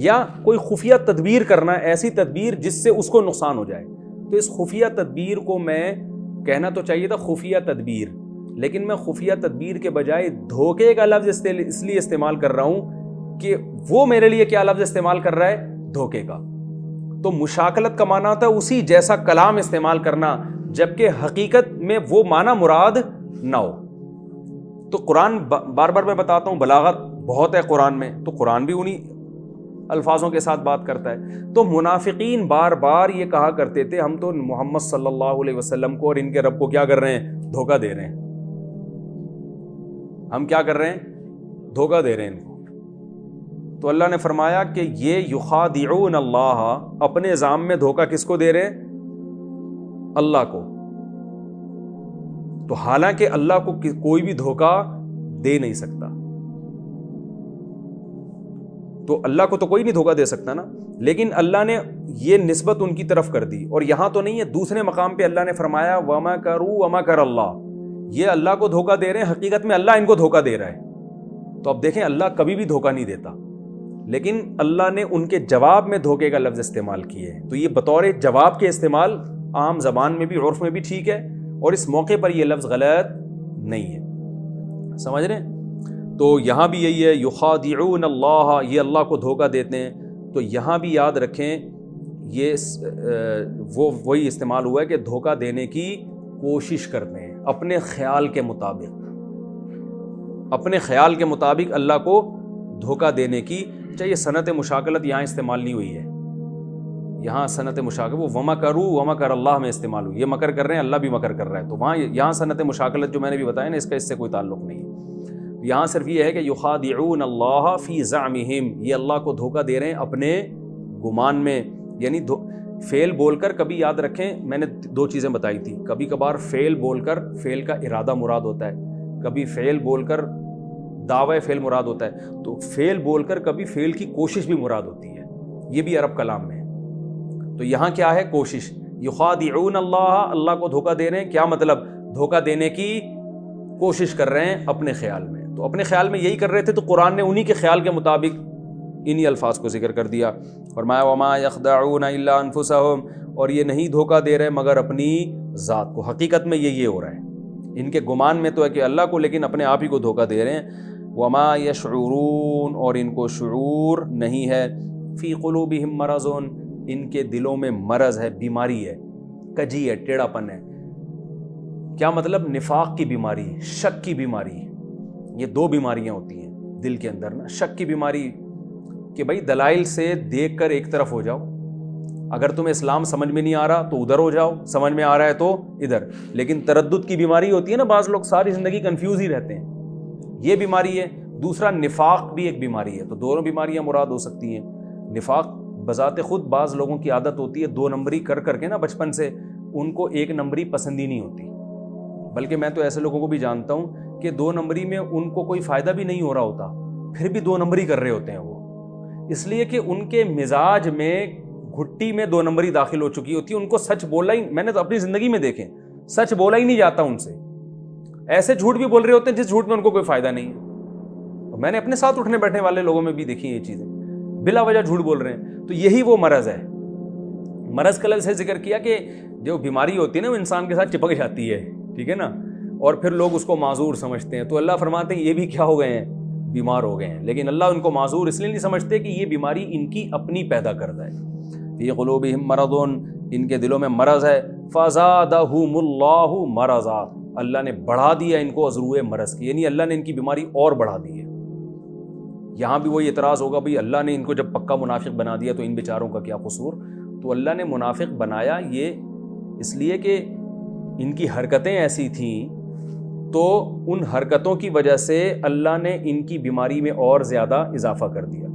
یا کوئی خفیہ تدبیر کرنا، ایسی تدبیر جس سے اس کو نقصان ہو جائے. تو اس خفیہ تدبیر کو میں کہنا تو چاہیے تھا خفیہ تدبیر، لیکن میں خفیہ تدبیر کے بجائے دھوکے کا لفظ اس لیے استعمال کر رہا ہوں کہ وہ میرے لیے کیا لفظ استعمال کر رہا ہے؟ دھوکے کا. تو مشاکلت کا معنی ہوتا ہے اسی جیسا کلام استعمال کرنا جبکہ حقیقت میں وہ معنی مراد نہ ہو. تو قرآن بار بار میں بتاتا ہوں بلاغت بہت ہے قرآن میں، تو قرآن بھی انہی الفاظوں کے ساتھ بات کرتا ہے. تو منافقین بار بار یہ کہا کرتے تھے ہم تو محمد صلی اللہ علیہ وسلم کو اور ان کے رب کو کیا کر رہے ہیں؟ دھوکہ دے رہے ہیں. ہم کیا کر رہے ہیں؟ دھوکہ دے رہے ہیں ان کو. تو اللہ نے فرمایا کہ یہ یخادعون اللہ، اپنے ذام میں دھوکہ کس کو دے رہے ہیں؟ اللہ کو. تو حالانکہ اللہ کو کوئی بھی دھوکہ دے نہیں سکتا، تو اللہ کو تو کوئی نہیں دھوکہ دے سکتا نا، لیکن اللہ نے یہ نسبت ان کی طرف کر دی. اور یہاں تو نہیں ہے، دوسرے مقام پہ اللہ نے فرمایا وَمَكَرُوا وَمَكَرَ اللَّهُ، یہ اللہ کو دھوکہ دے رہے ہیں، حقیقت میں اللہ ان کو دھوکہ دے رہا ہے. تو اب دیکھیں اللہ کبھی بھی دھوکہ نہیں دیتا، لیکن اللہ نے ان کے جواب میں دھوکے کا لفظ استعمال کیے ہیں. تو یہ بطور جواب کے استعمال عام زبان میں بھی عرف میں بھی ٹھیک ہے، اور اس موقع پر یہ لفظ غلط نہیں ہے. سمجھ رہے ہیں؟ تو یہاں بھی یہی ہے یخادعون اللہ، یہ اللہ کو دھوکہ دیتے ہیں. تو یہاں بھی یاد رکھیں یہ وہی استعمال ہوا ہے کہ دھوکہ دینے کی کوشش کرتے ہیں اپنے خیال کے مطابق، اپنے خیال کے مطابق اللہ کو دھوکہ دینے کی. چاہیے صنعت مشاکلت یہاں استعمال نہیں ہوئی ہے، یہاں صنعت مشاکلت وہ وَمَكَرُوا وَمَكَرَ اللَّهُ میں استعمال ہوئی. یہ مکر کر رہے ہیں، اللہ بھی مکر کر رہا ہے. تو وہاں یہاں صنعت مشاکلت جو میں نے بھی بتایا نا، اس کا اس سے کوئی تعلق نہیں ہے. یہاں صرف یہ ہے کہ یخادعون اللہ فی زعمہم، یہ اللہ کو دھوکہ دے رہے ہیں اپنے گمان میں. یعنی فعل بول کر، کبھی یاد رکھیں میں نے دو چیزیں بتائی تھی، کبھی کبھار فعل بول کر فعل کا ارادہ مراد ہوتا ہے، کبھی فعل بول کر دعوی فعل مراد ہوتا ہے. تو فعل بول کر کبھی فعل کی کوشش بھی مراد ہوتی ہے، یہ بھی عرب کلام میں ہے. تو یہاں کیا ہے؟ کوشش. یخادعون اللہ، اللہ کو دھوکہ دے رہے ہیں. کیا مطلب؟ دھوکہ دینے کی کوشش کر رہے ہیں اپنے خیال میں. تو اپنے خیال میں یہی کر رہے تھے، تو قرآن نے انہی کے خیال کے مطابق انہی الفاظ کو ذکر کر دیا. فرمایا وما یخدعون الا انفسہم، اور یہ نہیں دھوکہ دے رہے مگر اپنی ذات کو. حقیقت میں یہ ہو رہا ہے، ان کے گمان میں تو ہے کہ اللہ کو، لیکن اپنے آپ ہی کو دھوکہ دے رہے ہیں. وما یشعرون، اور ان کو شعور نہیں ہے. فی قلوبہم مرض، ان کے دلوں میں مرض ہے، بیماری ہے، کجی ہے، ٹیڑھا پن ہے. کیا مطلب؟ نفاق کی بیماری، شک کی بیماری. یہ دو بیماریاں ہوتی ہیں دل کے اندر نا. شک کی بیماری کہ بھائی دلائل سے دیکھ کر ایک طرف ہو جاؤ، اگر تمہیں اسلام سمجھ میں نہیں آ رہا تو ادھر ہو جاؤ، سمجھ میں آ رہا ہے تو ادھر. لیکن تردد کی بیماری ہوتی ہے نا، بعض لوگ ساری زندگی کنفیوز ہی رہتے ہیں، یہ بیماری ہے. دوسرا نفاق بھی ایک بیماری ہے. تو دونوں بیماریاں مراد ہو سکتی ہیں. نفاق بذات خود بعض لوگوں کی عادت ہوتی ہے دو نمبری کر کر کے نا، بچپن سے ان کو ایک نمبری پسند ہی نہیں ہوتی. بلکہ میں تو ایسے لوگوں کو بھی جانتا ہوں کہ دو نمبری میں ان کو کوئی فائدہ بھی نہیں ہو رہا ہوتا، پھر بھی دو نمبری کر رہے ہوتے ہیں وہ، اس لیے کہ ان کے مزاج میں گھٹی میں دو نمبری داخل ہو چکی ہوتی ہے. ان کو سچ بولا ہی، میں نے تو اپنی زندگی میں دیکھے، سچ بولا ہی نہیں جاتا ان سے. ایسے جھوٹ بھی بول رہے ہوتے ہیں جس جھوٹ میں ان کو کوئی فائدہ نہیں ہے. میں نے اپنے ساتھ اٹھنے بیٹھنے والے لوگوں میں بھی دیکھی یہ چیزیں، بلا وجہ جھوٹ بول رہے ہیں. تو یہی وہ مرض ہے. مرض کا لفظ سے ذکر کیا کہ جو بیماری ہوتی ہے نا وہ انسان کے ساتھ چپک جاتی ہے، ٹھیک ہے نا، اور پھر لوگ اس کو معذور سمجھتے ہیں. تو اللہ فرماتے ہیں یہ بھی کیا ہو گئے ہیں؟ بیمار ہو گئے ہیں. لیکن اللہ ان کو معذور اس لیے نہیں سمجھتے کہ یہ بیماری ان کی اپنی پیدا کردہ ہے. فی قلوبہم مرض، ان کے دلوں میں مرض ہے. فزادہم اللہ مرضا، اللہ نے بڑھا دیا ان کو عذروئے مرض کی، یعنی اللہ نے ان کی بیماری اور بڑھا دی ہے. یہاں بھی وہی اعتراض ہوگا بھئی اللہ نے ان کو جب پکا منافق بنا دیا تو ان بیچاروں کا کیا قصور؟ تو اللہ نے منافق بنایا یہ اس لیے کہ ان کی حرکتیں ایسی تھیں، تو ان حرکتوں کی وجہ سے اللہ نے ان کی بیماری میں اور زیادہ اضافہ کر دیا.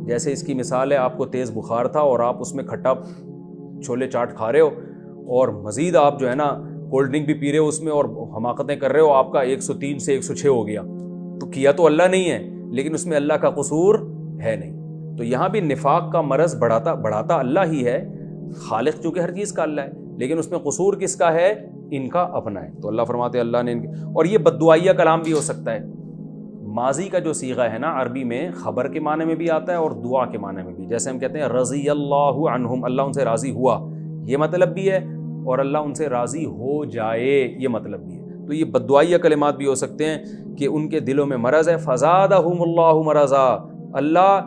جیسے اس کی مثال ہے، آپ کو تیز بخار تھا اور آپ اس میں کھٹا چھولے چاٹ کھا رہے ہو، اور مزید آپ جو ہے نا کولڈ ڈرنک بھی پی رہے ہو اس میں اور حماقتیں کر رہے ہو، آپ کا 103 سے 106 ہو گیا. تو کیا تو اللہ نہیں ہے، لیکن اس میں اللہ کا قصور ہے نہیں. تو یہاں بھی نفاق کا مرض بڑھاتا اللہ ہی ہے، خالق چونکہ ہر چیز کا اللہ ہے، لیکن اس میں قصور کس کا ہے؟ ان کا اپنا ہے. تو اللہ فرماتے ہیں اللہ نے ان کے، اور یہ بددعائیہ کلام بھی ہو سکتا ہے، ماضی کا جو صیغہ ہے نا عربی میں خبر کے معنی میں بھی آتا ہے اور دعا کے معنی میں بھی. جیسے ہم کہتے ہیں رضی اللہ عنہم, اللہ ان سے راضی ہوا, یہ مطلب بھی ہے, اور اللہ ان سے راضی ہو جائے یہ مطلب بھی ہے. تو یہ بددعائیہ کلمات بھی ہو سکتے ہیں کہ ان کے دلوں میں مرض ہے, فزادہم اللہ مرضا, اللہ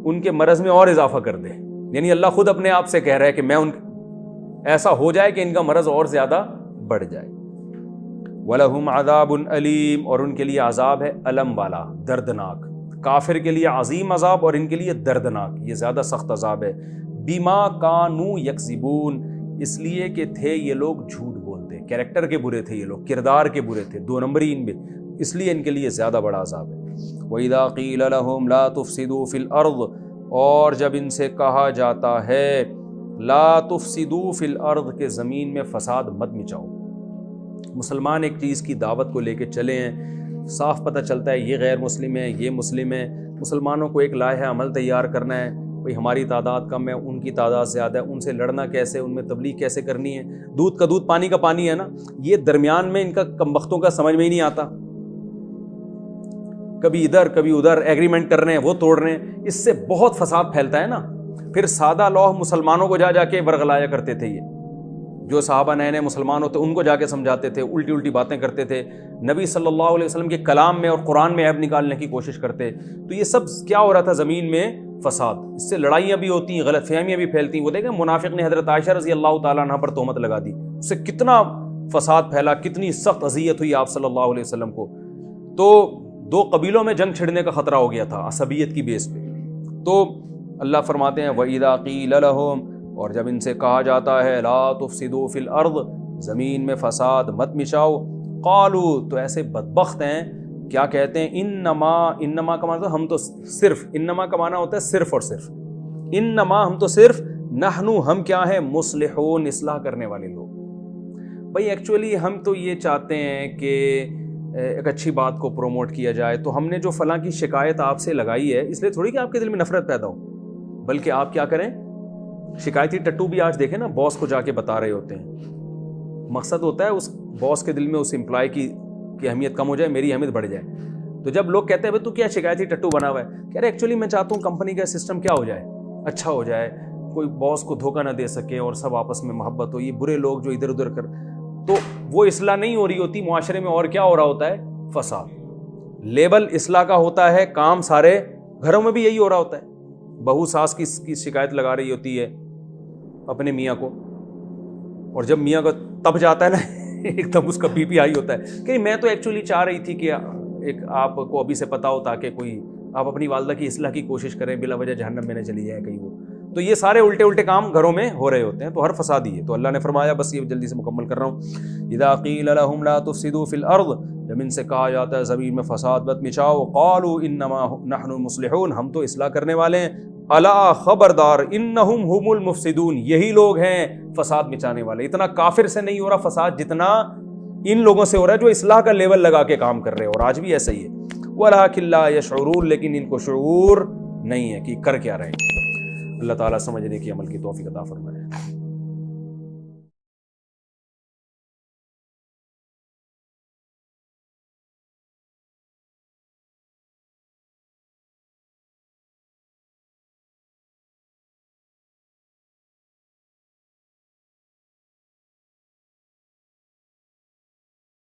ان کے مرض میں اور اضافہ کر دے. یعنی اللہ خود اپنے آپ سے کہہ رہا ہے کہ میں ایسا ہو جائے کہ ان کا مرض اور زیادہ بڑھ جائے. وَلَهُمْ عَذَابٌ أَلِيمٌ, اور ان کے لیے عذاب ہے علم والا, دردناک. کافر کے لیے عظیم عذاب اور ان کے لیے دردناک, یہ زیادہ سخت عذاب ہے. بِمَا كَانُوا يَكْذِبُونَ, اس لیے کہ تھے یہ لوگ جھوٹ بولتے, کیریکٹر کے برے تھے یہ لوگ, کردار کے برے تھے, دو نمبری ان میں, اس لیے ان کے لیے زیادہ بڑا عذاب ہے. وَإِذَا قِيلَ لَهُمْ لَا تُفْسِدُوا فِي الْأَرْضِ, اور جب ان سے کہا جاتا ہے لا تفسدوا فی الارض, کہ زمین میں فساد مت مچاؤ. مسلمان ایک چیز کی دعوت کو لے کے چلے ہیں, صاف پتہ چلتا ہے یہ غیر مسلم ہے, یہ مسلم ہے. مسلمانوں کو ایک لائحہ عمل تیار کرنا ہے, بھئی ہماری تعداد کم ہے, ان کی تعداد زیادہ ہے, ان سے لڑنا کیسے, ان میں تبلیغ کیسے کرنی ہے. دودھ کا دودھ پانی کا پانی ہے نا, یہ درمیان میں ان کا کمبختوں کا سمجھ میں ہی نہیں آتا. کبھی ادھر کبھی ادھر ایگریمنٹ کر رہے ہیں, وہ توڑ رہے ہیں, اس سے بہت فساد پھیلتا ہے نا. پھر سادہ لوح مسلمانوں کو جا کے ورغلایا کرتے تھے, یہ جو صحابہ نئے نئے مسلمان ہوتے ان کو جا کے سمجھاتے تھے, الٹی الٹی باتیں کرتے تھے, نبی صلی اللہ علیہ وسلم کے کلام میں اور قرآن میں عیب نکالنے کی کوشش کرتے. تو یہ سب کیا ہو رہا تھا زمین میں, فساد. اس سے لڑائیاں بھی ہوتی ہیں, غلط فہمیاں بھی پھیلتی ہیں. وہ دیکھیں منافق نے حضرت عائشہ رضی اللہ تعالیٰ عنہ پر تہمت لگا دی, اس سے کتنا فساد پھیلا, کتنی سخت اذیت ہوئی آپ صلی اللہ علیہ وسلم کو. تو دو قبیلوں میں جنگ چھڑنے کا خطرہ ہو گیا تھا عصبیت کی بیس پہ. تو اللہ فرماتے ہیں وَإِذَا قِيلَ لَهُمْ, اور جب ان سے کہا جاتا ہے لا تفسدوا فی الارض, زمین میں فساد مت مچاؤ, قالوا, تو ایسے بدبخت ہیں, کیا کہتے ہیں انما کا معنی ہم تو صرف, انما کا معنی ہوتا ہے صرف اور صرف, انما ہم تو صرف, نحنو ہم کیا ہیں, مصلحون اصلاح کرنے والے لوگ. بھئی ایکچولی ہم تو یہ چاہتے ہیں کہ ایک اچھی بات کو پروموٹ کیا جائے, تو ہم نے جو فلاں کی شکایت آپ سے لگائی ہے اس لیے تھوڑی کہ آپ کے دل میں نفرت پیدا ہو, بلکہ آپ کیا کریں, شکایتی ٹٹو بھی آج دیکھیں نا باس کو جا کے بتا رہے ہوتے ہیں. مقصد ہوتا ہے اس باس کے دل میں اس امپلائی کی اہمیت کم ہو جائے, میری اہمیت بڑھ جائے. تو جب لوگ کہتے ہیں تو کیا شکایتی ٹٹو بنا ہوا ہے, کہہ رہے ایکچولی میں چاہتا ہوں کمپنی کا سسٹم کیا ہو جائے, اچھا ہو جائے, کوئی باس کو دھوکہ نہ دے سکے اور سب آپس میں محبت ہو. یہ برے لوگ جو ادھر ادھر کر, تو وہ اصلاح نہیں ہو رہی ہوتی معاشرے میں, اور کیا ہو رہا ہوتا ہے, فساد. لیبل اصلاح کا ہوتا ہے, کام سارے گھروں میں بھی یہی ہو رہا ہوتا ہے. بہو ساس کی شکایت لگا رہی ہوتی ہے اپنے میاں کو, اور جب میاں کو تب جاتا ہے نا ایک دم اس کا بی پی ہائی ہوتا ہے کہ میں تو ایکچولی چاہ رہی تھی کہ ایک آپ کو ابھی سے پتا ہو تاکہ کوئی آپ اپنی والدہ کی اصلاح کی کوشش کریں, بلا وجہ جہنم میں نہ چلی جائے کہیں وہ. تو یہ سارے الٹے الٹے کام گھروں میں ہو رہے ہوتے ہیں, تو ہر فساد ہی ہے. تو اللہ نے فرمایا, بس یہ جلدی سے مکمل کر رہا ہوں, اذا قیل لهم لا تفسدوا فی الارض, جب ان سے کہا جاتا ہے زمین میں فساد مت مچاؤ, قالوا انما نحن مصلحون, ہم تو اصلاح کرنے والے ہیں, الا خبردار انہم هم المفسدون, یہی لوگ ہیں فساد مچانے والے. اتنا کافر سے نہیں ہو رہا فساد جتنا ان لوگوں سے ہو رہا ہے جو اصلاح کا لیول لگا کے کام کر رہے ہیں, اور آج بھی ایسا ہی ہے. ولکن لا یشعرون, لیکن ان کو شعور نہیں ہے کہ کر کیا رہے ہیں. اللہ تعالیٰ سمجھنے کی عمل کی توفیق عطا فرمائے.